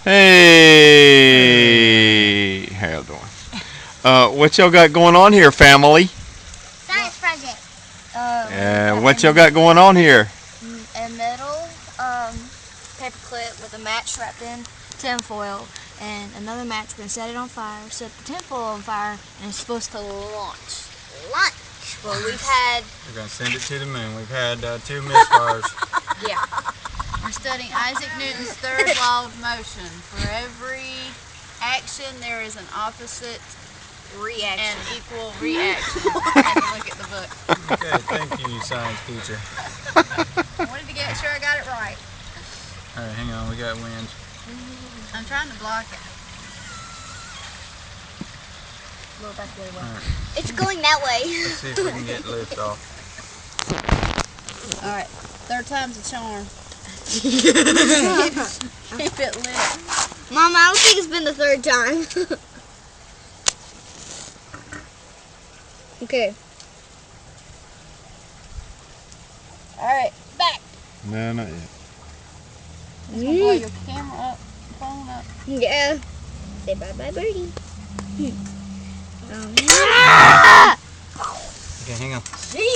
Hey, how y'all doing? What y'all got going on here, family? Science project. What y'all got going on here? A metal paper clip with a match strapped in tinfoil, and another match. We're gonna set it on fire, set the tinfoil on fire, and it's supposed to launch. Well, we're gonna send it to the moon. We've had 2 misfires. Yeah. We're studying Isaac Newton's third law of motion. For every action, there is an opposite Reaction. and equal reaction. Have to look at the book. Okay, thank you, science teacher. I wanted to get sure I got it right. All right, hang on. We got wind. I'm trying to block it. Well, that's the other way. All right, It's going that way. let's see if we can get lift off. All right, third time's a charm. Keep it lit. Mom, I don't think it's been the third time. Okay. All right, back. No, not yet. Just gonna blow your camera up, phone up. Yeah. Say bye-bye, birdie. Okay, hang on.